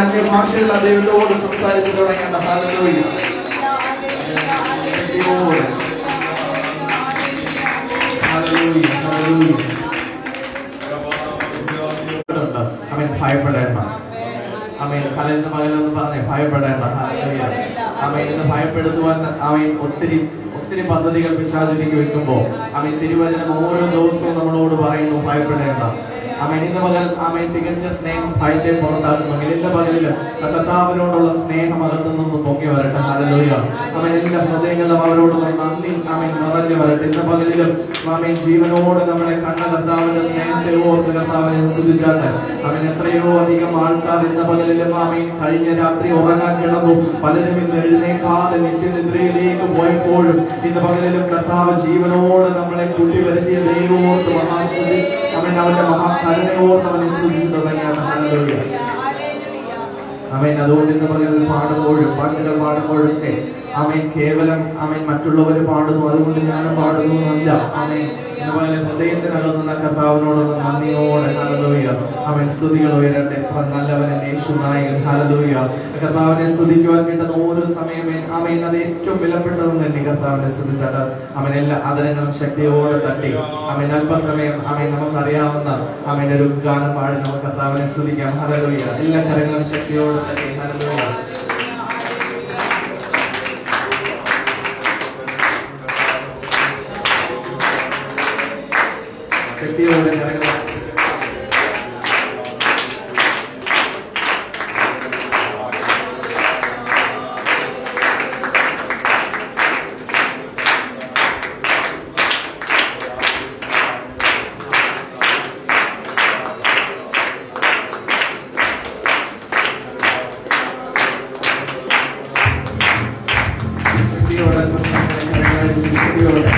അന്യഭാഷയിൽ ആ ദൈവത്തോട് സംസാരിച്ചു തുടങ്ങേണ്ട. ഹല്ലേലൂയ. അവൻ ഭയപ്പെടേണ്ട. അവൻ കലയുന്ന മകനെന്ന് പറഞ്ഞേ ഭയപ്പെടേണ്ട. അവൻ ഇന്ന് ഭയപ്പെടുത്തുവാൻ അവൻ ഒത്തിരി പദ്ധതികൾ പിശാചിലേക്ക് വെക്കുമ്പോ അവൻ തിരുവചനം ഓരോ ദിവസവും നമ്മളോട് പറയുന്നു ഭയപ്പെടേണ്ട. അവൻ ഇന്ന് പകൽ അവൻ തികഞ്ഞ സ്നേഹം ഭയത്തെ പുറത്താക്കുമെങ്കിൽ ഇന്ന് പകലിൽ കർത്താവിനോടുള്ള സ്നേഹം അകത്തു നിന്ന് പൊങ്ങി വരട്ടെ. ഹല്ലേലൂയ. അവൻ എല്ലാ ഹൃദയങ്ങളിലും അവരോടുള്ള നന്ദി അവൻ നിറഞ്ഞു വരട്ടെ. ഇന്ന് പകലിലും അവൻ ജീവനോട് നമ്മളെ കണ്ട കർത്താവിന്റെ സ്നേഹത്തെ ഓർത്ത് കർത്താവിനെ സ്തുതിച്ചാട്ടെ. അവൻ എത്രയോ അധികം ആൾക്കാർ ഇന്ന് പകലിലും അവൻ കഴിഞ്ഞ രാത്രി ഉറങ്ങാൻ കിടന്നു. പലരും ഇന്ന് എഴുന്നേക്കാതെ നിത്യനിദ്രയിലേക്ക് പോയപ്പോഴും ഇന്ന് പകലിലും കർത്താവ് ജീവനോട് നമ്മളെ കൂട്ടി വരുത്തിയ ദൈവമോർത്ത് മഹാസ്തുതി. അവൻ അവന്റെ മഹാകരുണയോർത്ത് അവനെ സ്തുതിച്ചു തുടങ്ങിയാണ്. ഹല്ലേലൂയ. അവൻ അതുകൊണ്ട് ഇന്ന് പകലിൽ പാടുമ്പോഴും പാട്ടുകൾ പാടുമ്പോഴൊക്കെ അവൻ കേവലം അവൻ മറ്റുള്ളവർ പാടുന്നു അതുകൊണ്ട് ഞാനും പാടുന്നു എന്നല്ല. അവൻ ഇതുപോലെ ഹൃദയത്തിനകത്തുന്ന കർത്താവിനോടുള്ള നന്ദിയോടെ ഹല്ലേലൂയ അവൻ സ്തുതികൾ ഉയരട്ടെ. നല്ലവനെ യേശു നായകൻ. ഹല്ലേലൂയ. കർത്താവിനെ സ്തുതിക്കുവാൻ കിട്ടുന്ന ഓരോ സമയമേ അവൻ അത് ഏറ്റവും വിലപ്പെട്ടതെന്ന് തന്നെ കർത്താവിനെ സ്തുതിച്ചാട്ട് അവൻ എല്ലാ ആദരങ്ങളും ശക്തിയോടെ തട്ടി അവൻ അല്പസമയം അവൻ നമുക്കറിയാവുന്ന അവന്റെ ഒരു ഗാനം പാടി നമുക്ക് കർത്താവിനെ സ്തുതിക്കാം. ഹല്ലേലൂയ. എല്ലാ കരങ്ങളും ശക്തിയോടെ തട്ടി. ഹല്ലേലൂയ. ശക്തിയോടെ കരങ്ങൾ ശക്തിയോടെ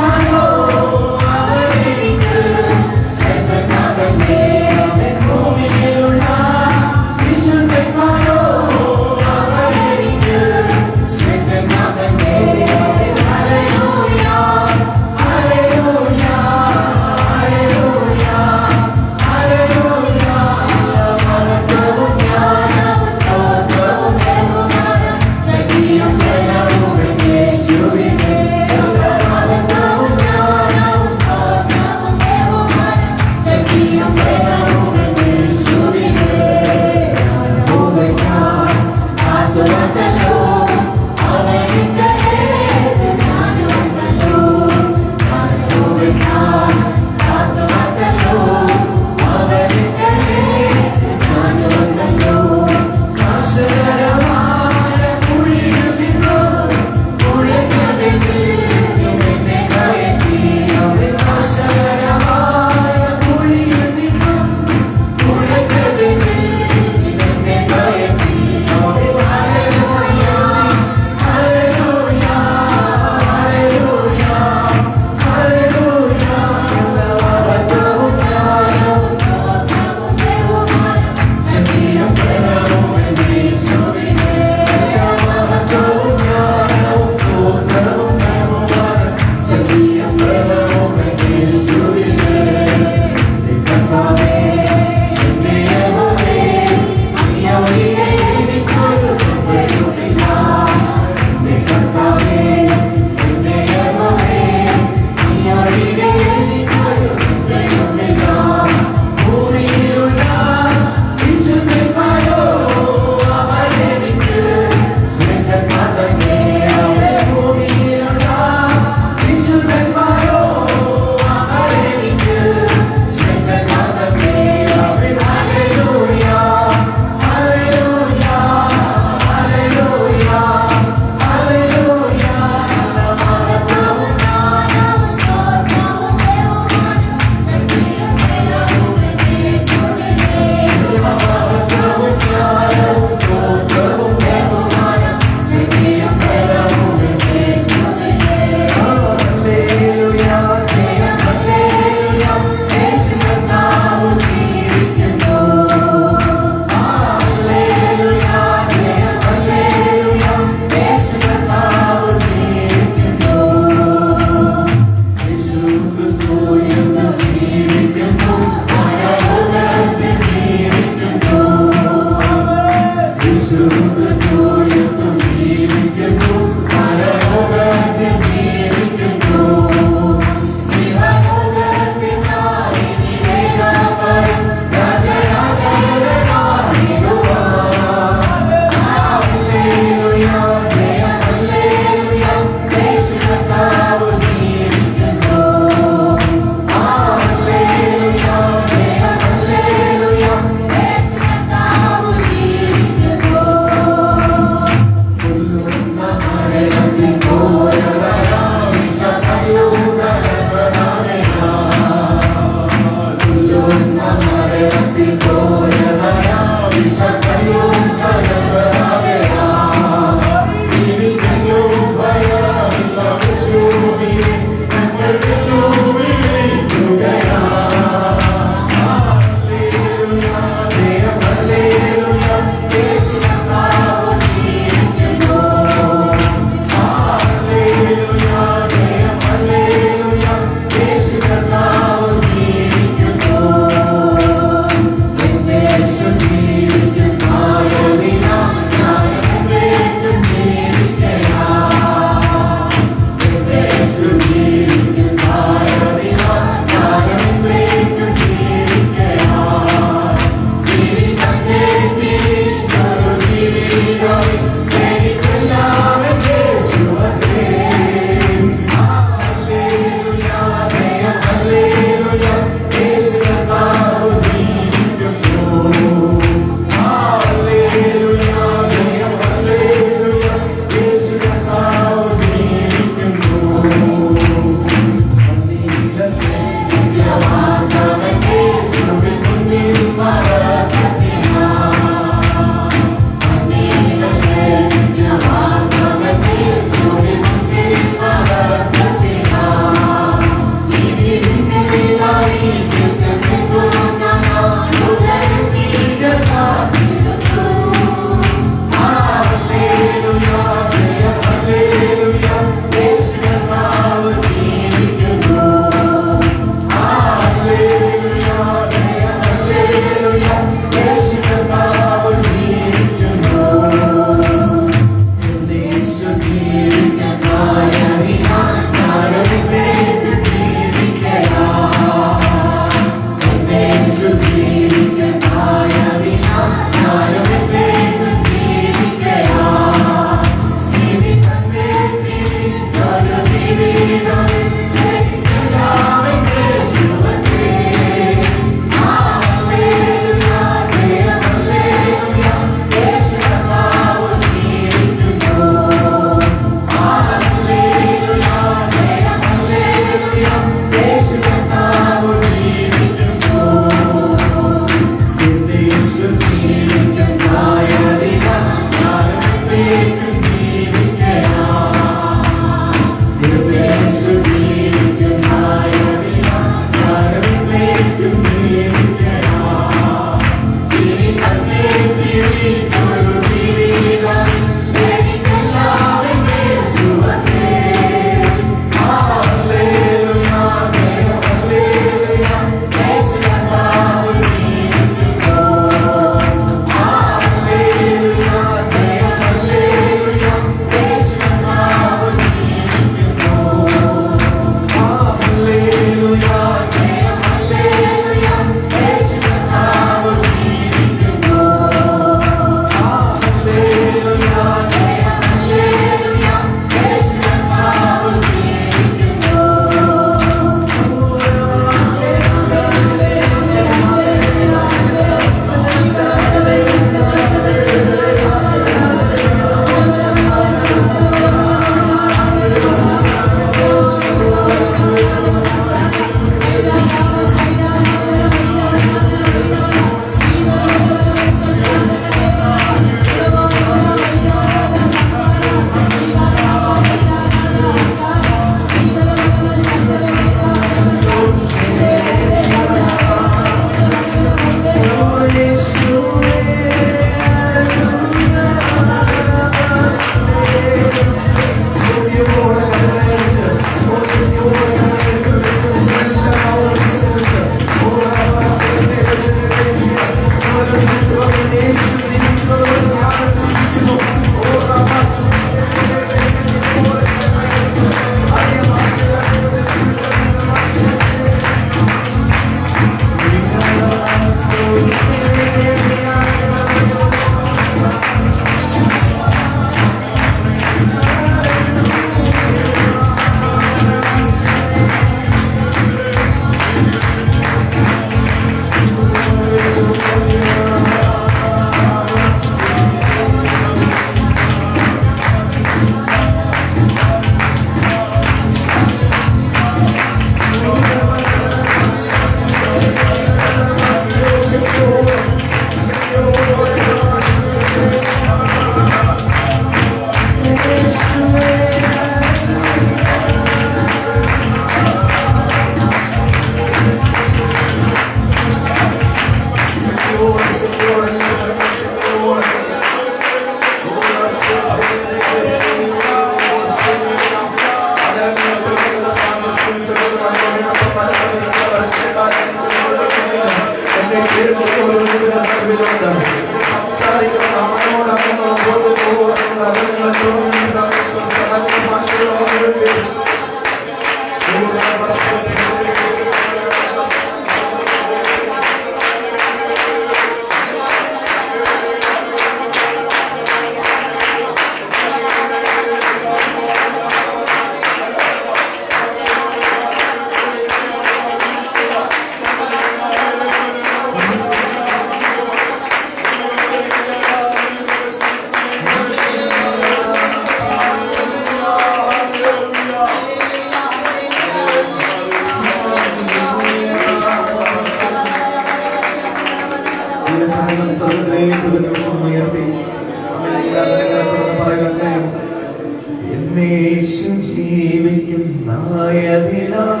യേശു ജീവിക്കുന്നതിനാൽ ഞാൻ ജീവിക്കണം.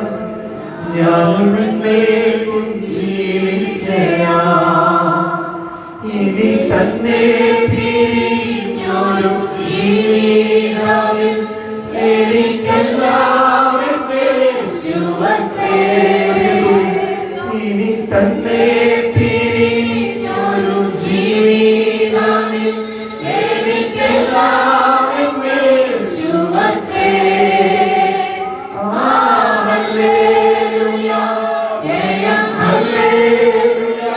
ഇനി തന്നെ പിരിഞ്ഞൊരു ജീവിതത്തിൽ എനിക്കെല്ലാം യേശുവത്രേ. ഇനി തന്നെ പിരിഞ്ഞൊരു ജീവിതത്തിൽ എനിക്കെല്ലാം യേശുവത്രേ. ഹല്ലേലൂയ, ജയം ഹല്ലേലൂയ,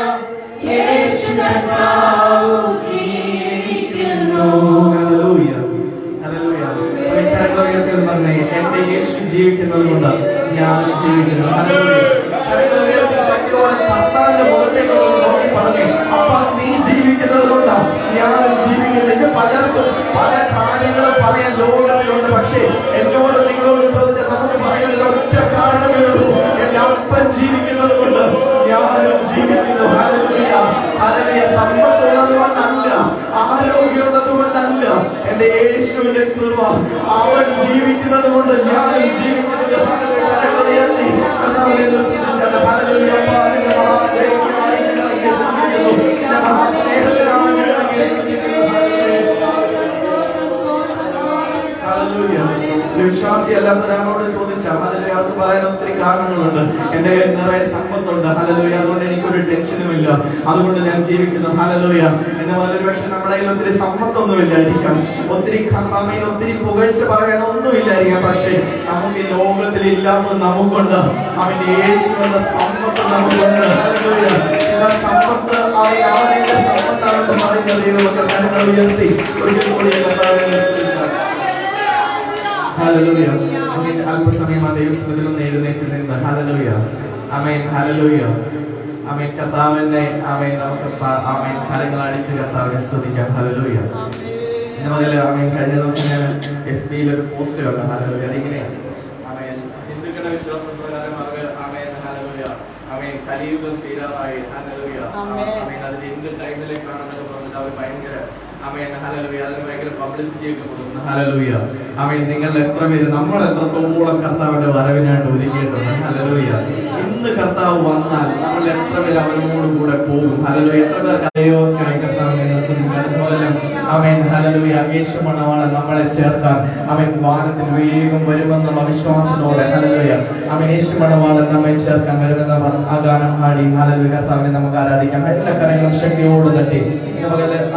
യേശു കർത്താവ് ജീവിക്കുന്നു. Hallelujah, hallelujah. കരങ്ങളുയർത്തി പറഞ്ഞേ, എന്റെ യേശു ജീവിക്കുന്നത് കൊണ്ട് ഞാൻ ജീവിക്കുന്നു. ഹല്ലേലൂയ. കരങ്ങളുയർത്തി ശക്തിയോടെ കർത്താവിന്റെ മുഖത്തേക്ക് നോക്കി പറഞ്ഞേ, അപ്പ നീ ജീവിക്കുന്നത് കൊണ്ട് ഞാൻ ജീവിക്കുന്നത്. ഇത് പലർക്കും പല കാര്യങ്ങളും പറയാൻ ലോകത്തിലുണ്ട്. പക്ഷേ എന്നോട് നിങ്ങളോട് ചോദിച്ചാൽ നമുക്ക് പറയാൻ ഒറ്റ കാരണമേ ഉള്ളൂ, എന്റെ അപ്പൻ ജീവിക്കുന്നത് കൊണ്ട് ഞാനും ജീവിക്കുന്നു. Hallelujah, hallelujah. സമ്പത്തുള്ളത് കൊണ്ടല്ല, ആരോഗ്യമുള്ളത് കൊണ്ടല്ല, എന്റെ യേശുവിന്റെ കൃപ, അവൻ ജീവിക്കുന്നത് കൊണ്ട് ഞാനും ജീവിക്കുന്നത്. ഹല്ലേലൂയ. കരങ്ങളുയർത്തി കർത്താവിനെ സ്തുതിച്ചാട്ടെ. ഹല്ലേലൂയ. ഹല്ലേലൂയ. വിശ്വാസി അല്ലാത്ത ഒരാളോട് ചോദിച്ചാൽ ഹല്ലേലൂയ അവർക്ക് പറയാൻ ഒത്തിരി കാരണങ്ങളുണ്ട്. എന്റെ കയ്യിൽ നിറയെ സമ്പത്തുണ്ട്, ഹല്ലേലൂയ, അതുകൊണ്ട് എനിക്കൊരു ടെൻഷനുമില്ല, അതുകൊണ്ട് ഞാൻ ജീവിക്കുന്നു. ഹല്ലേലൂയ. എന്ന് പറഞ്ഞൊരു പക്ഷെ നമ്മുടെ കയ്യിൽ ഒത്തിരി സമ്പത്തൊന്നുമില്ലായിരിക്കാം, ഒത്തിരി ഒത്തിരി പുകഴ്ച പറയാൻ ഒന്നുമില്ലായിരിക്കാം. പക്ഷേ നമുക്ക് ഈ ലോകത്തിൽ ഇല്ലാത്ത നമുക്കുണ്ട്. അവന്റെ യേശു എന്ന സമ്പത്ത് നമുക്കുണ്ട്. ഹല്ലേലൂയ. സമ്പത്ത് അവന്റെ സമ്പത്താണെന്ന് പറയുന്ന ദൈവമക്കൾ കരങ്ങൾ ഉയർത്തി ഒരിക്കൽ കൂടി ഹല്ലേലൂയ. അല്പസമയം ആ ദൈവസ്തുതിയിൽ നിന്ന് എഴുന്നേറ്റ് നിന്ന് ഹല്ലേലൂയ, ആമേൻ, ഹല്ലേലൂയ, ആമേൻ. കർത്താവിനെ ആമേൻ നമുക്ക് ആമേൻ കരങ്ങൾ അടിച്ച് കർത്താവിനെ സ്തുതിക്കാം. ഹല്ലേലൂയ. ഇന്ന് ആമേൻ കഴിഞ്ഞ ദിവസം ഞാൻ FB-യിൽ ഒരു പോസ്റ്റ് കണ്ടു. ഹല്ലേലൂയ. അതിങ്ങനെയാണ്, ആമേൻ, ഹിന്ദുക്കളുടെ വിശ്വാസപ്രകാരം അവർ ആമേൻ ഹല്ലേലൂയ ആമേൻ കലിയുഗം തീരാറായി. ഹല്ലേലൂയ. ആമേൻ അതിന്റെ ഇന്ത്യൻ ടൈമിലേക്കാണെന്നൊക്കെ പറഞ്ഞിട്ട് അവർ ഭയങ്കര ആമേൻ ഹല്ലേലൂയ അതിന് ഭയങ്കര പബ്ലിസിറ്റി ഒക്കെ കൊടുക്കുന്നു. ഹല്ലേലൂയ. ആമേൻ. നിങ്ങൾ എത്ര പേര് നമ്മൾ എത്രത്തോളം കർത്താവിന്റെ വരവിനായിട്ട് ഒരുങ്ങിയിട്ടുണ്ട്. ഹല്ലേലൂയ. ഇന്ന് കർത്താവ് വന്നാൽ നമ്മൾ എത്ര പേര് അവനോട് കൂടെ പോകും. ഹല്ലേലൂയ. എത്ര പേർക്ക് അയോഗ്യമായി കർത്താവിനെ സ്തുതിച്ചു. അതുപോലെ ആമേൻ ഹല്ലേലൂയ യേശു മണവാളൻ നമ്മളെ ചേർക്കാൻ അവൻ വാനത്തിൽ വേഗം വരുമെന്നുള്ള വിശ്വാസത്തോടെ ഹല്ലേലൂയ ആമേൻ യേശു മണവാളൻ നമ്മെ ചേർക്കാൻ വരുമെന്ന ആ ഗാനം പാടി ഹല്ലേലൂയ കർത്താവിനെ നമുക്ക് ആരാധിക്കാം. എല്ലാ കരങ്ങളും ശക്തിയോട് തട്ടി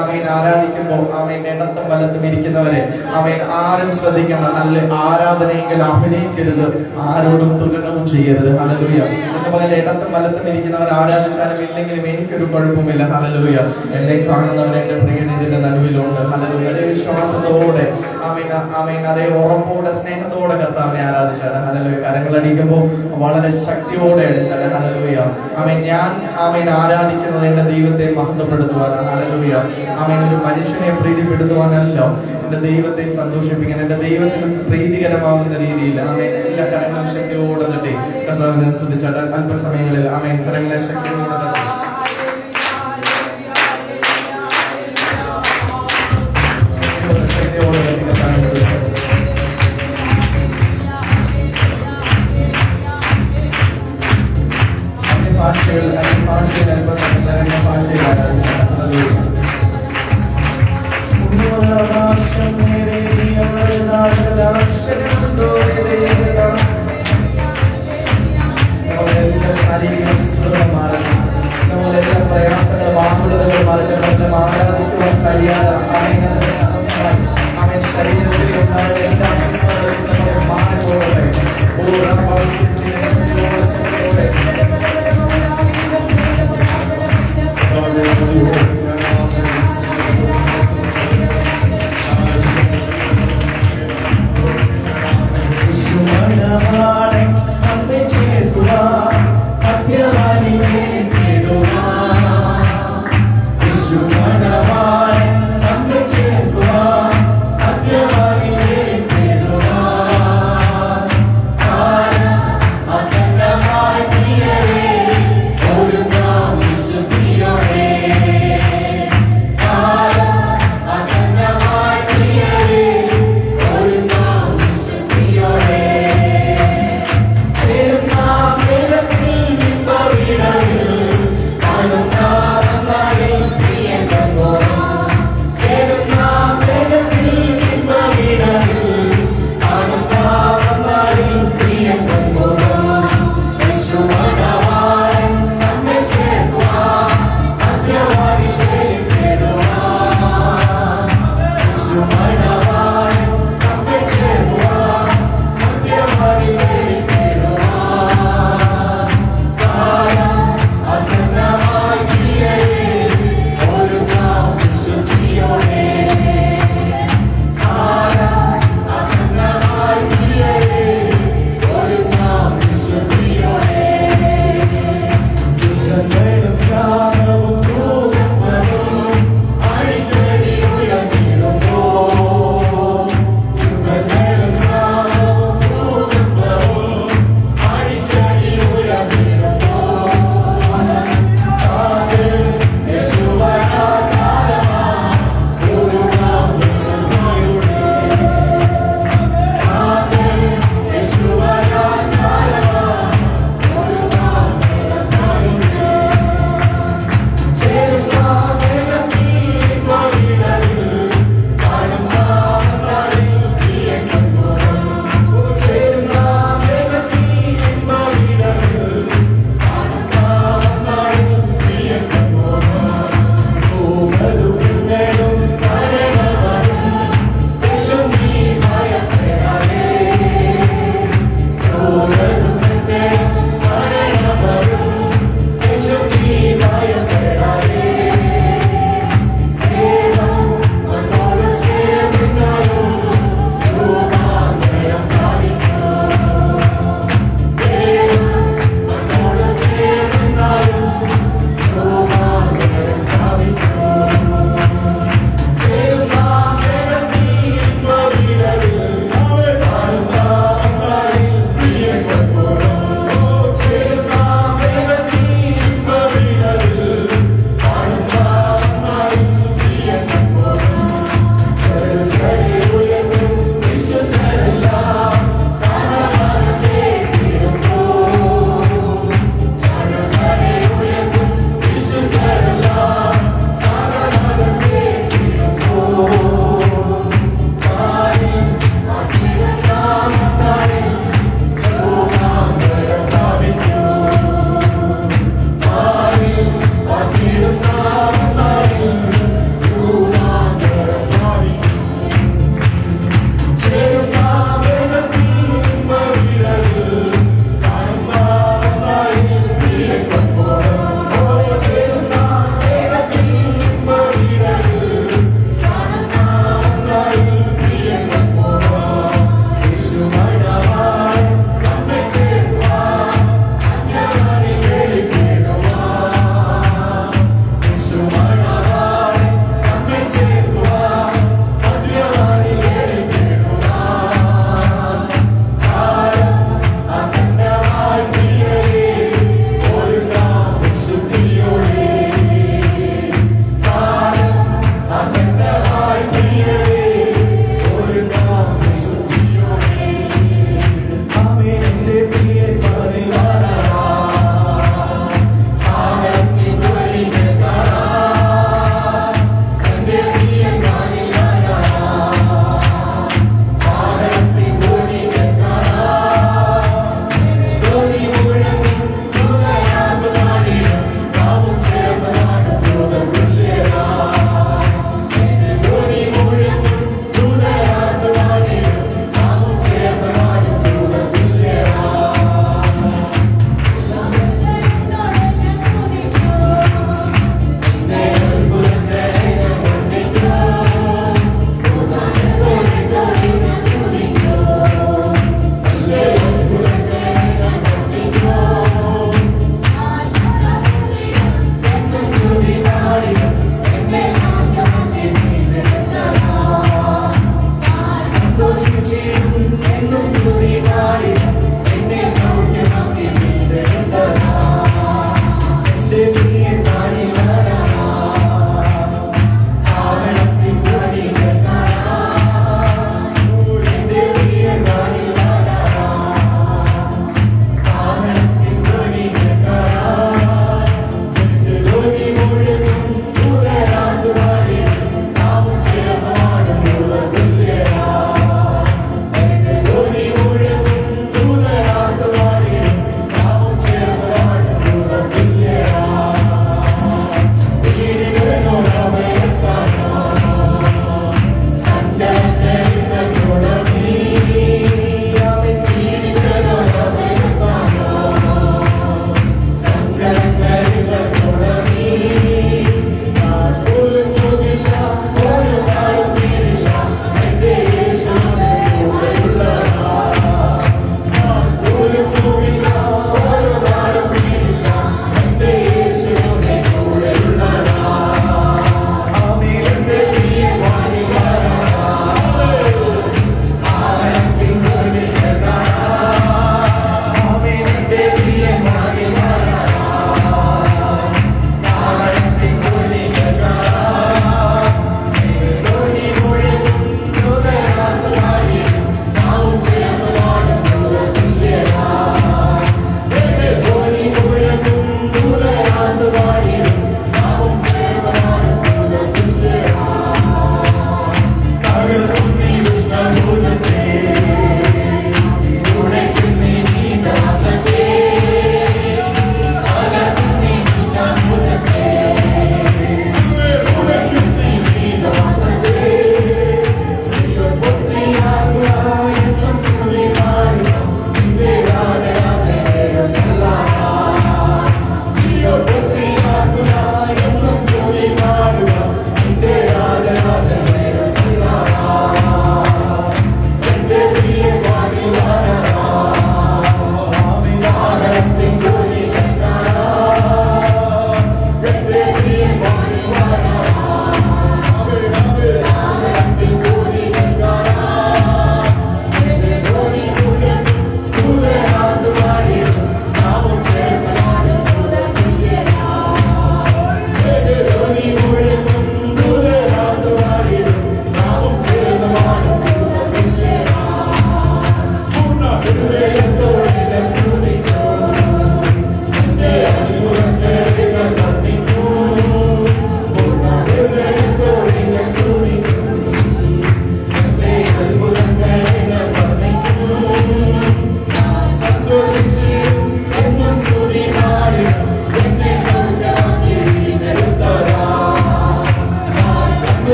ആമേൻ ആരാധിക്കുമ്പോൾ ആമേൻ ഇടത്തും വലത്തും ഇരിക്കുന്നവരെ ആമേൻ ആരും ശ്രദ്ധിക്കണം. നല്ല ആരാധനയെങ്കിൽ അഭിനയിക്കരുത്, ആരോടും തുലനവും ചെയ്യരുത്. ഹല്ലേലൂയ. ഇതുപോലെ ഇടത്തും വലത്തും ഇരിക്കുന്നവർ ആരാധിച്ചാലും ഇല്ലെങ്കിലും എനിക്കൊരു കുഴപ്പമില്ല. ഹല്ലേലൂയ. എന്നെ കാണുന്നവർ എന്റെ പ്രിയൻ ഇതിന്റെ നടുവിലുണ്ട്. ഹല്ലേലൂയ. അതേ വിശ്വാസത്തോടെ ആമേൻ ആമേൻ അതേ ഉറപ്പോടെ സ്നേഹത്തോടെ കർത്താവിനെ ആരാധിച്ചാൽ ഹല്ലേലൂയ. കരങ്ങളടിക്കുമ്പോൾ വളരെ ശക്തിയോടെ അടിച്ചാൽ ഹല്ലേലൂയ. ആമേൻ ഞാൻ ആമേൻ ആരാധിക്കുന്നത് എന്റെ ദൈവത്തെ മഹത്വപ്പെടുത്തുവാനാണ്. ഹല്ലേലൂയ. ആമേൻ ഒരു മനുഷ്യനെ പ്രീതിപ്പെടുത്തുവാനല്ല, എന്റെ ദൈവത്തെ സന്തോഷിപ്പിക്കാൻ, എന്റെ ദൈവത്തിന് പ്രീതികരമാകുന്ന രീതിയിൽ ആമേൻ എല്ലാ കരങ്ങളും ശക്തിയോടെ തട്ടി കർത്താവിനെ സ്തുതിച്ചാൽ അല്പസമയങ്ങളിൽ ആമേൻ കരങ്ങളെ ശക്തിയോടെ തട്ടി ശാരീരിക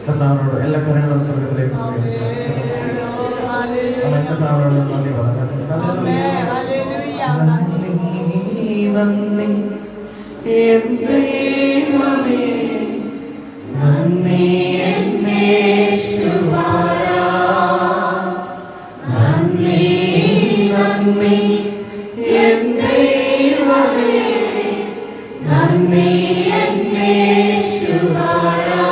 കർത്താവിനോട് എല്ലാ കാര്യങ്ങളും സമയത്തിലേക്ക് കർത്താവിനോട് നന്ദി പറഞ്ഞു. നന്ദി എൻ ദൈവമേ, നന്ദി എന്നേശുവാരാ, നന്ദി നന്ദി എൻ ദൈവമേ, നന്ദി എന്നേശുവാരാ.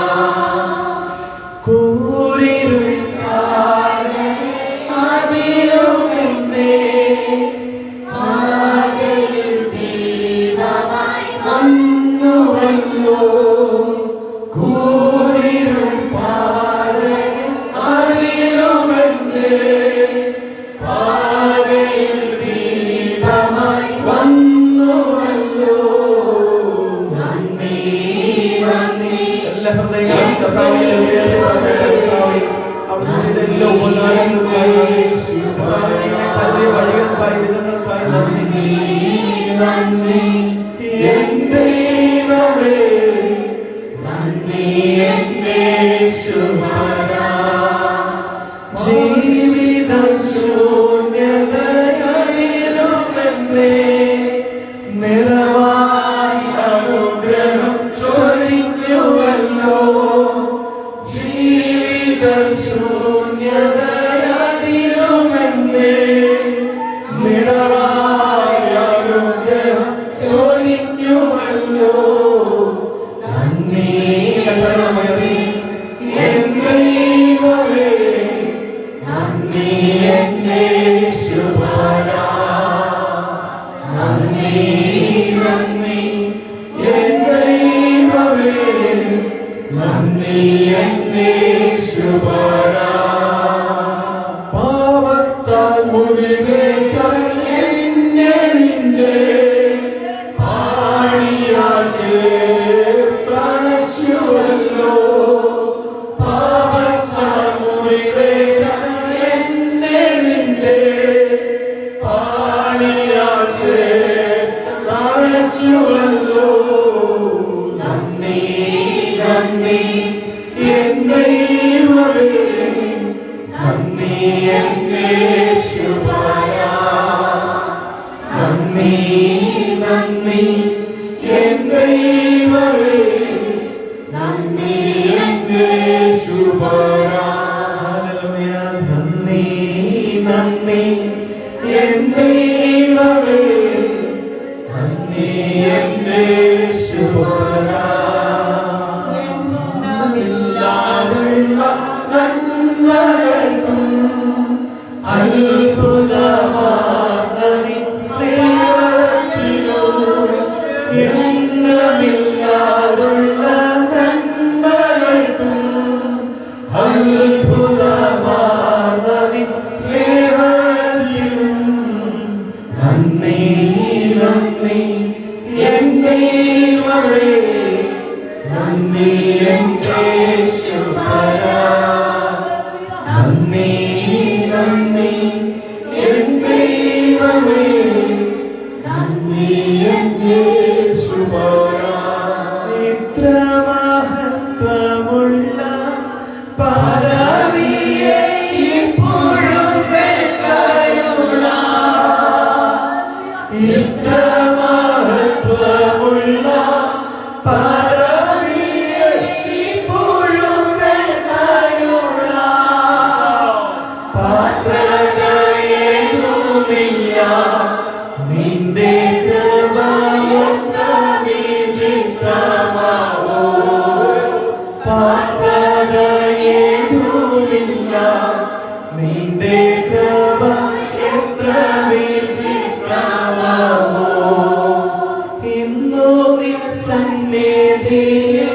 Sannidhiyil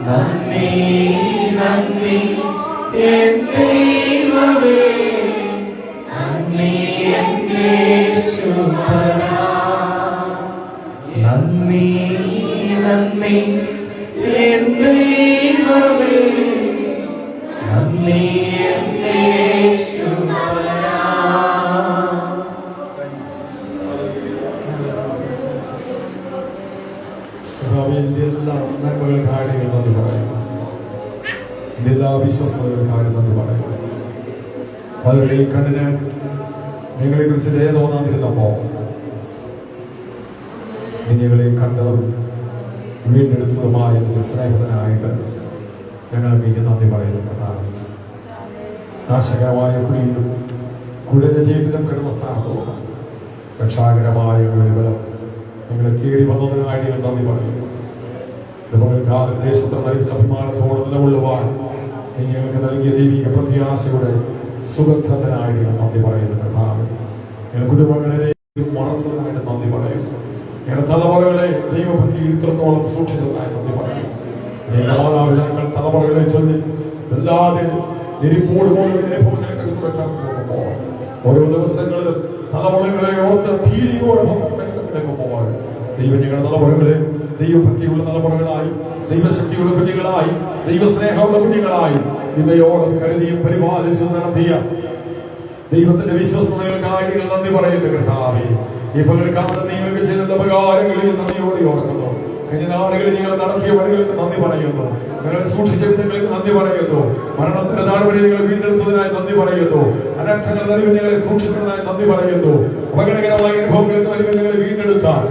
നന്ദി നന്ദി എൻ ദൈവമേ, നന്ദി എൻ യേശുപരാ. നന്ദി നന്ദി എൻ ദൈവമേ, നന്ദി എൻ യേശുപരാ. എല്ലാ നന്മകൾക്കായി നന്ദി പറയുന്നു, എല്ലാ വിശ്വസ്തകൾക്കായി നന്ദി പറയുന്നു. അവരുടെ ഈ കണ്ണിന് നിങ്ങളെ കുറിച്ച് തോന്നാതിരുന്നപ്പോ നിങ്ങളെ കണ്ടതും വീണ്ടെടുത്തതുമായ സ്നേഹിതനായിട്ട് ഞങ്ങൾ మీకు നന്ദി പറയുന്നു. നാശകരമായ കുഴിയിലും കുഴഞ്ഞ ജീവിതം കിടന്ന സ്ഥാനത്തും രക്ഷാകരമായ ബലം നിങ്ങളെ കീറി വന്നതിനായിട്ട് ഞങ്ങൾ നന്ദി പറയുന്നു. ദേശത്തെ നൽകുന്ന അഭിമാനത്തോടെ നിലകൊള്ളുവാൻ ഞങ്ങൾക്ക് നൽകിയ ദൈവിക പ്രത്യാശയുടെ സുഗന്ധത്തിനായിട്ട് ഞങ്ങൾ നന്ദി പറയുന്നു. കർത്താവേ, ഞങ്ങളുടെ കുടുംബങ്ങളെ മറച്ചതിനായിട്ട് നന്ദി പറയുന്നു. ഞങ്ങളുടെ തലമുറകളെ ദൈവഭക്തിയിൽ ഇത്രത്തോളം സൂക്ഷിച്ചതിനായി നന്ദി പറയുന്നു. ഞങ്ങൾ തലമുറകളെ ചൊല്ലി എല്ലാവരും ഓരോ ദിവസങ്ങളിലും തലമുറകളെ ഓർത്ത് ഭീതിയോടെ കിടക്കുമ്പോൾ ദൈവം ഞങ്ങളുടെ തലമുറകളെ ദൈവഭക്തിയുള്ള തലമുറകളായി, ദൈവശക്തിയുള്ള കുഞ്ഞുങ്ങളായി, ദൈവസ്നേഹമുള്ള കുഞ്ഞുങ്ങളായി ഇവയോളം കരുതിയും പരിപാലിച്ചും നടത്തിയ ദൈവത്തിന്റെ വിശ്വസ്തതകൾക്കായി നിങ്ങൾ നന്ദി പറയുന്നു. കർത്താവേ, ഈ പകൽക്കാലം നിങ്ങൾക്ക് ചെയ്ത ഉപകാരങ്ങളിൽ നന്ദിയോടെ ഓർക്കുന്നു. കഴിഞ്ഞ നാളുകളിൽ നിങ്ങൾ നടത്തിയ വഴികൾക്ക് നന്ദി പറയുന്നു. നിങ്ങളെ സൂക്ഷിച്ച വിധങ്ങൾക്ക് നന്ദി പറയുന്നു. മരണത്തിന്റെ നാൾ വരെ നിങ്ങൾ വീണ്ടെടുത്തതിനായി നന്ദി പറയുന്നു. അനർത്ഥങ്ങൾ നൽകി നിങ്ങളെ സൂക്ഷിച്ചതിനായി നന്ദി പറയുന്നു. അപകടകരമായ അനുഭവങ്ങൾക്ക് നൽകി നിങ്ങളെ വീണ്ടെടുത്താൽ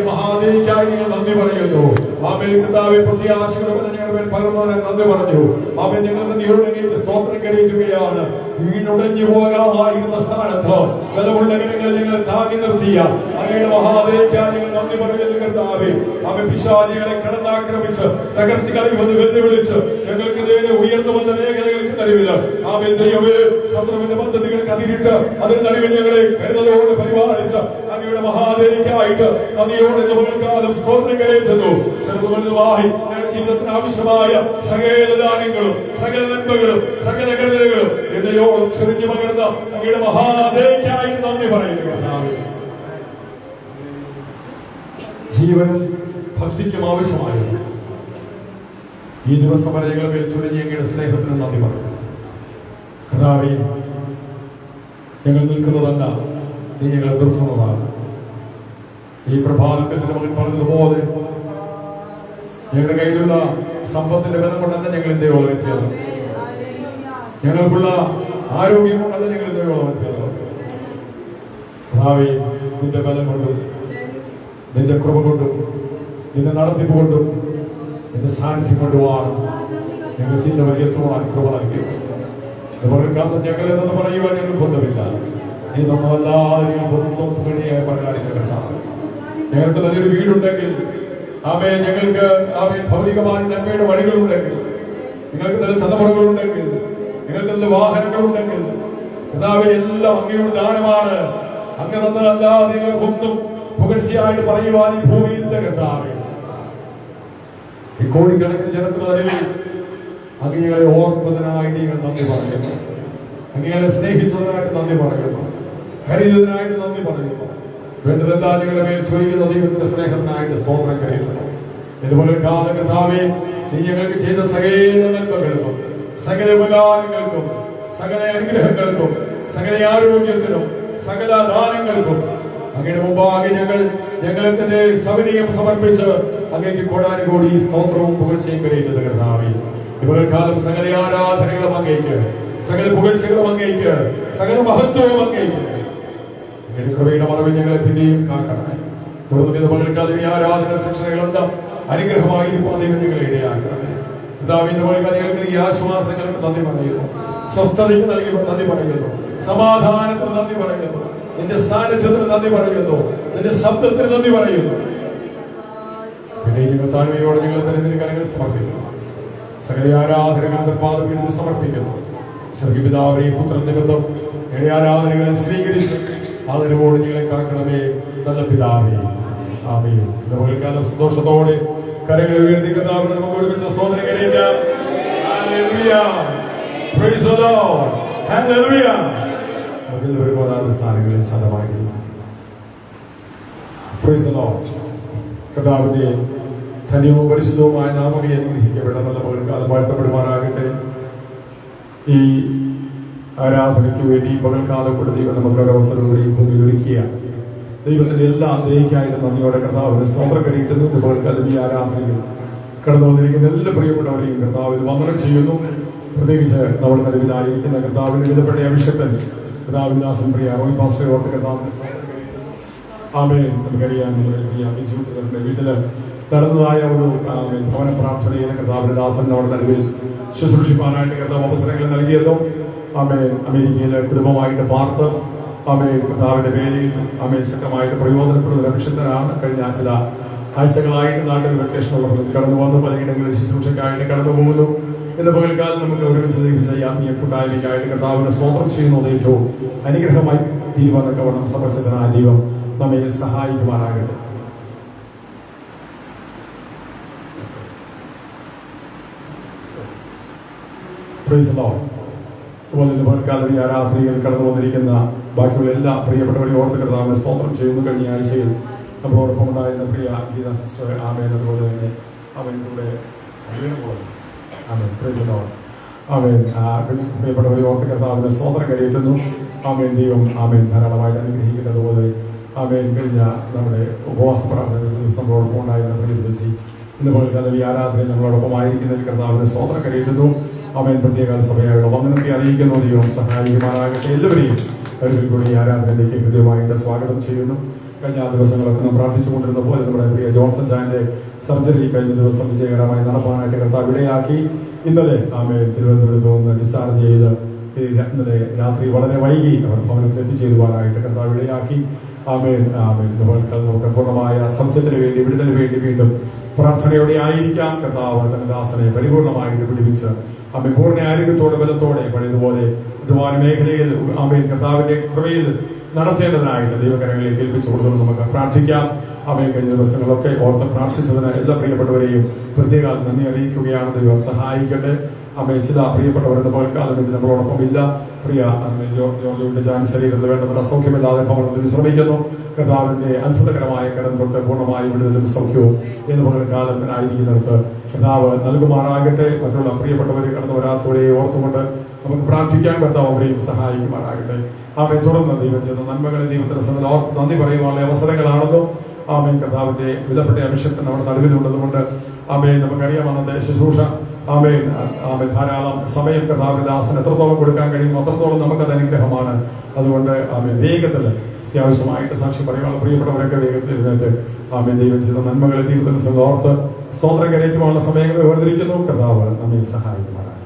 മഹാദേവിക്കായി നിങ്ങൾ നന്ദി പറയുന്നു. ആമേൻ. കർത്താവേ, പ്രത്യാശയുടെ ഞങ്ങൾ പകർന്നതിനായി നന്ദി പറഞ്ഞു. ആമേൻ. ഞങ്ങൾ നന്ദിയോടെ സ്തോത്രം കരയിക്കുകയാണ്. വീണുടഞ്ഞു പോകാമായിരുന്ന സ്ഥാനത്ത് ബലമുള്ള കരങ്ങൾ ഞങ്ങൾ താങ്ങി നിർത്തിയ അങ്ങയുടെ മഹാദേവിക്കായി ഞങ്ങൾ നന്ദി പറയുന്നു. കർത്താവേ, ആമേൻ. പിശാചികളെ കടന്നാക്രമിച്ച് തകർത്തി കളയുമെന്ന് വെല്ലുവിളിച്ച് ഞങ്ങൾക്ക് നേരെ ഉയർന്നു വന്ന മേഖലകൾക്ക് നടുവില് ആമേൻ ദൈവമേ, ശത്രുവിന്റെ പദ്ധതികൾക്ക് അതിരിട്ട് അതിന് നടുവിൽ ഞങ്ങളെ കരുതലോടെ പരിപാലിച്ച് അങ്ങയുടെ മഹാദേവിക്കായിട്ട് നന്ദിയോടെ കാലം സ്തോത്രം കരയുന്നു. ചെറുതുമായി ഞങ്ങളുടെ ജീവിതത്തിന് ആവശ്യമായ സകല ദാനങ്ങളും സകല നന്മകളും സകല കരുതലുകളും എന്നയോളം ചെറിഞ്ഞു പകർന്ന അങ്ങയുടെ മഹാദേവിക്കായി നന്ദി പറയുന്നു. ജീവനും ഭക്തിക്കും ആവശ്യമായിരുന്നു ഈ ദിവസം വരെ ഞങ്ങൾ മേൽ ചൊരിഞ്ഞ അങ്ങയുടെ സ്നേഹത്തിന് നന്ദി പറയുന്നു. കർത്താവേ, ഞങ്ങൾ നിൽക്കുന്നതല്ല, നീ ഞങ്ങളെ നിർത്തുന്നതാണ്. ഈ പ്രഭാതത്തിൽ മകൻ പറഞ്ഞതുപോലെ ഞങ്ങളുടെ കയ്യിലുള്ള സമ്പത്തിന്റെ ബലം കൊണ്ടല്ല ഞങ്ങൾ ഇന്ത്യയോളം എത്തിയത്, ഞങ്ങൾക്കുള്ള ആരോഗ്യം കൊണ്ടല്ല ഞങ്ങൾ ഇന്ത്യയോളം എത്തിയത്. കർത്താവേ, നിന്റെ ബലം കൊണ്ടും നിന്റെ കൃപ കൊണ്ടും നിന്റെ നടത്തിപ്പ് കൊണ്ടും നിന്റെ സാന്നിധ്യം കൊണ്ടുമാണ് ഞങ്ങൾക്ക് ഇന്ന് വലിയത്തോളം കൃപ നൽകിയത്. ഞങ്ങൾ എന്ന് പറയുവാൻ ഞങ്ങൾ ബന്ധമില്ല. നീ നമ്മളല്ലാതെ ഞങ്ങൾക്കൊന്നും പുകഴിയായി പറയാനില്ല. ഞങ്ങൾക്ക് നല്ലൊരു വീടുണ്ടെങ്കിൽ, ആമേൻ, ഞങ്ങൾക്ക് ആമേൻ ഭൗതികമായ നന്മയുടെ വഴികളുണ്ടെങ്കിൽ, നിങ്ങൾക്ക് നല്ല തലമുറകളുണ്ടെങ്കിൽ, നിങ്ങൾക്ക് നല്ല വാഹനങ്ങളുണ്ടെങ്കിൽ, കർത്താവേ, എല്ലാം അങ്ങയുടെ ദാനമാണ്. അങ്ങ് തന്നതല്ലാതെ നിങ്ങൾക്കൊന്നും പുകഴ്ചയായിട്ട് പറയുവാൻ ഈ ഭൂമിയിലെ. കർത്താവേ, ഈ കോടിക്കണക്കിന് ജനത്തിന് നടുവിൽ അങ്ങയെ ഓർത്തതിനായി നിങ്ങൾ നന്ദി പറയുന്നു. അങ്ങയെ സ്നേഹിച്ചതിനായിട്ട് നന്ദി പറയുന്നു. കരുതിയതിനായിട്ട് നന്ദി പറയുന്നു. വേണ്ടതെന്താ നിങ്ങളുടെ മേൽ ചോദിക്കുന്ന ദൈവത്തിന്റെ സ്നേഹത്തിനായിട്ട് സ്തോത്രം കരുതുന്നു. ഇതുപോലെ കർത്താവേ, നീ ഞങ്ങൾക്ക് ചെയ്ത സകല നന്മകൾക്കും സകല ഉപകാരങ്ങൾക്കും സകല അനുഗ്രഹങ്ങൾക്കും സകല ആരോഗ്യത്തിനും സകല ദാനങ്ങൾക്കും അങ്ങയുടെ മുമ്പാകെ ഞങ്ങളെ തന്നെ സവിനയം സമർപ്പിച്ച് അങ്ങേക്ക് കോടാനുകോടി സ്തോത്രവും പുകഴ്ചയും കരയുന്നത്. കർത്താവേ, ഇവരെക്കാലം സകല ആരാധനകളും അങ്ങേക്ക്, സകല പുകഴ്ചകളും അങ്ങേക്ക്, സകല മഹത്വവും അങ്ങേക്ക്. കൃപയുടെ മറവിൽ ഞങ്ങളെ പിന്നെയും കാക്കണമേ. തുടർന്ന് പകൽക്കാലം ഈ ആരാധന ശിക്ഷണകളുണ്ട് അനുഗ്രഹമായി ഞങ്ങളെ ഇടയാക്കണമേ. പിതാവിന്റെ ഞങ്ങൾക്ക് ഈ ആശ്വാസങ്ങൾക്ക് നന്ദി പറയുന്നു, സ്വസ്ഥതയ്ക്ക് നൽകി നന്ദി പറയുന്നു, സമാധാനത്തിന് നന്ദി പറയുന്നു, നിന്റെ സാന്നിധ്യത്തിന് നന്ദി പറയുന്നു, നിന്റെ ശബ്ദത്തിന് നന്ദി പറയുന്നു. പിന്നെ ഞങ്ങൾ താഴ്മയോടെ ഞങ്ങൾ തന്നെ കരങ്ങൾ സമർപ്പിക്കുന്നു. സകല ആരാധനകളുടെ പാദപീഠത്തിൽ സമർപ്പിക്കുന്നു. സ്വർഗീയപിതാവേ, പുത്രന്റെ ബന്ധം ആരാധനകളെ സ്വീകരിച്ച് ആദരവോട് ഞങ്ങളെ കാക്കണമേ. നല്ല പിതാവേ, ആമേൻ. കാലം സന്തോഷത്തോടെ കരങ്ങൾ ഉയർത്തി കർത്താവിനെ നമുക്ക് ഒരുമിച്ച് സ്തോത്രം കരയിക്കാം. Hallelujah. Praise the Lord. Hallelujah. അതിൽ ഒരുപാട് സ്ഥാനങ്ങളിൽ ശതമായിരിക്കും. Praise the Lord. കർത്താവിന്റെ ധന്യവും പരിശുദ്ധവുമായ നാമം അനുഗ്രഹിക്കപ്പെട്ട നല്ല പകൽക്കാലം വാഴ്ത്തപ്പെടുവാനാകട്ടെ. ഈ ആരാധനയ്ക്ക് വേണ്ടി പകൽക്കാലപ്പെട്ട് ദൈവം നമുക്ക് അവസരം ഒരുക്കുക. ദൈവത്തിന്റെ എല്ലാ ദയക്കായിട്ട് നന്ദിയോടെ കർത്താവിന്റെ സ്തോത്രം കരയിട്ടുന്നു. പകൽക്കാലം ഈ ആരാധനയിൽ കടന്നു വന്നിരിക്കുന്ന എല്ലാ പ്രിയപ്പെട്ടവരെയും കർത്താവിൽ വന്ദനം ചെയ്യുന്നു. പ്രത്യേകിച്ച് നമ്മുടെ നടുവിലായിരിക്കുന്ന കർത്താവിന്റെ വിലപ്പെട്ട അഭിഷേകൻ കർത്താവിദാസൻ പ്രിയ റോയ് പാസ്റ്ററെ ഓർത്ത് കർത്താവിന്റെ ആമേൻ. നമുക്കറിയാം നമ്മുടെ പ്രിയ ബിജുവിന്റെ വീട്ടില് നടന്നതായ ഒരു ഭവന പ്രാർത്ഥനയിൽ കർത്താവിന്റെ ദാസൻ നമ്മുടെ നടുവിൽ ശുശ്രൂഷിപ്പാനായിട്ട് കർത്താവ് അവസരങ്ങൾ നൽകിയല്ലോ. ആമേൻ. അമേരിക്കയിലെ കുടുംബമായിട്ട് പാർത്ത് ആമേൻ കർത്താവിന്റെ പേരിൽ ആമേൻ ശക്തമായിട്ട് പ്രയോജനപ്പെടുന്ന അഭിഷേകനാണ്. കഴിഞ്ഞ ചില ആഴ്ചകളായിട്ട് നാട്ടിൽ വെക്കേഷനുള്ളവർ കടന്നു വന്നു പലയിടങ്ങളിൽ ശുശ്രൂഷയ്ക്കായിട്ട് കടന്നു പോകുന്നു. ഇന്ന് പകൽക്കാലം നമുക്ക് ഒരുമിച്ച് ലഭിച്ച ഈ ആത്മീയ കൂട്ടായ്മയ്ക്കായിട്ട് കർത്താവിനെ സ്തോത്രം ചെയ്യുന്നത് ഏറ്റവും അനുഗ്രഹമായി തീരുമാനക്കവണ്ണം സമർപ്പിതനായ ദൈവം നമ്മെ സഹായിക്കുവാനാകട്ടെ. Praise the Lord. അതുപോലെ ഇന്ന് പകൽക്കാലം ഈ ആരാധനയിൽ കടന്നു വന്നിരിക്കുന്ന ബാക്കിയുള്ള എല്ലാ പ്രിയപ്പെട്ടവരെയും ഓർത്ത് കർത്താവിനെ സ്തോത്രം ചെയ്യുന്നു. കഴിഞ്ഞ ആഴ്ചയിൽ നമ്മളോടൊപ്പം ഉണ്ടായിരുന്ന പ്രിയ ഗീത സിസ്റ്റർ ആമേൻ, അതുപോലെ തന്നെ അവൻ കൂടെ ആമേൻ. Praise the lord. ആമേൻ. പ്രിയപ്പെട്ടവരെ ഓർത്ത് കർത്താവിനെ സ്തോത്രം കരയേറ്റുന്നു. ആമേൻ. ദൈവം ആമേൻ ധാരാളമായിട്ട് അനുഗ്രഹിക്കുന്നത്. അതുപോലെ ആമേൻ കഴിഞ്ഞ നമ്മുടെ ഉപവാസ പ്രാർത്ഥന നമ്മളോടൊപ്പം ഉണ്ടായിരുന്ന പ്രിയ ചേച്ചി ഇന്ന് പകൽക്കാലം ഈ ആരാധനയിൽ നമ്മളോടൊപ്പം ആയിരിക്കുന്നതിൽ കർത്താവിനെ സ്തോത്രം കരയേറ്റുന്നു. ആമേൻ. പ്രത്യേക സഭയായുള്ള വന്ദനത്തെ അറിയിക്കുന്നു. ദൈവം സഹായിക്കുമാറാകട്ടെ. എല്ലാവരെയും ഒരിക്കൽ കൂടി ഈ ആരാധനയിലേക്ക് ഹൃദയമായിട്ട് സ്വാഗതം ചെയ്യുന്നു. കഴിഞ്ഞ ദിവസങ്ങളൊക്കെ നാം പ്രാർത്ഥിച്ചുകൊണ്ടിരുന്ന പോലെ നമ്മുടെ പ്രിയ ജോൺസൺ ചായന്റെ സർജറി കഴിഞ്ഞ ദിവസം വിജയകരമായി നടപ്പാനായിട്ട് കർത്താവ് ഇടയാക്കി. ഇന്നലെ ആമേൻ തിരുവനന്തപുരത്ത് നിന്ന് ഡിസ്ചാർജ് ചെയ്ത് ഇന്നലെ രാത്രി വളരെ വൈകി അവർ ഭവനത്തിൽ എത്തിച്ചേരുവാനായിട്ട് കർത്താവ് ഇടയാക്കി. ആമേൻ. ആമേൻ. നമുക്ക് പൂർണ്ണമായ സൗഖ്യത്തിന് വേണ്ടി വിടുതലിന് വേണ്ടി വീണ്ടും പ്രാർത്ഥനയോടെ ആയിരിക്കാം. കർത്താവ് തന്റെ ദാസനെ പരിപൂർണമായിട്ട് പിടിപ്പിച്ച് ആമേൻ പൂർണ്ണ ആരോഗ്യത്തോടെ ബലത്തോടെ പഴയതുപോലെ ദ്വാര മേഖലയിൽ ആമേൻ കർത്താവിന്റെ കൃപയിൽ നടത്തേണ്ടതിനായിട്ട് ദൈവകരങ്ങളിലേക്ക് ഏൽപ്പിച്ചു കൊടുക്കുന്നു. നമുക്ക് പ്രാർത്ഥിക്കാം. ആമേൻ. കഴിഞ്ഞ ദിവസങ്ങളൊക്കെ ഓർത്ത് പ്രാർത്ഥിച്ചതിന് എല്ലാ പ്രിയപ്പെട്ടവരെയും പ്രത്യേക നന്ദി അറിയിക്കുകയാണ്. ദൈവം സഹായിക്കട്ടെ. ആമേൻ. ചില പ്രിയപ്പെട്ടവരുടെ പകൽക്കാലം വേണ്ടി നമ്മളോടൊപ്പം ഇല്ല. പ്രിയ ജോർജിയുടെ ശരീരത്തിൽ വേണ്ടത്ര സൗഖ്യമില്ലാതെ ഭവനത്തിൽ വിശ്രമിക്കുന്നു. കർത്താവിന്റെ അത്ഭുതകരമായ കരം തൊട്ട് പൂർണ്ണമായി വിടുതലും സൗഖ്യവും എന്ന് പകൽക്കാലത്തിനായിരിക്കുന്നിടത്ത് കർത്താവ് നൽകുമാറാകട്ടെ. മറ്റുള്ള പ്രിയപ്പെട്ടവരെ കടന്നു വരാത്തവരെ ഓർത്തുകൊണ്ട് നമുക്ക് പ്രാർത്ഥിക്കാൻ കർത്താവ് അവരെയും സഹായിക്കുമാറാകട്ടെ. ആമേൻ. തുടർന്ന് ദൈവം ചെയ്ത നന്മകളെ ദൈവത്തിന്റെ സന്നിധിയിൽ ഓർത്ത് നന്ദി പറയുവാനുള്ള അവസരങ്ങളാണല്ലോ. ആമേൻ. കർത്താവിന്റെ വിലപ്പെട്ട അഭിഷേകം നമ്മുടെ നടുവിലുള്ളതുകൊണ്ട് ആമേൻ നമുക്കറിയാം അന്നത്തെ ശുശ്രൂഷ ആമേൻ. ആമേൻ ധാരാളം സമയം കർത്താവിന്റെ ദാസന് എത്രത്തോളം കൊടുക്കാൻ കഴിയുമോ അത്രത്തോളം നമുക്കത് അനുഗ്രഹമാണ്. അതുകൊണ്ട് ആമേൻ വേഗത്തിൽ അത്യാവശ്യമായിട്ട് സാക്ഷി പറയാനുള്ള പ്രിയപ്പെട്ടവരൊക്കെ വേഗത്തിൽ എഴുന്നേറ്റ് ആമേൻ ദൈവം ചെയ്ത നന്മകളെ ദൈവത്തിന്റെ ഓർത്ത് സ്തോത്രം കരയറ്റുവാനുള്ള സമയങ്ങൾ വേർതിരിക്കുന്നു. കർത്താവ് നമ്മെ സഹായിക്കുമാറാണ്.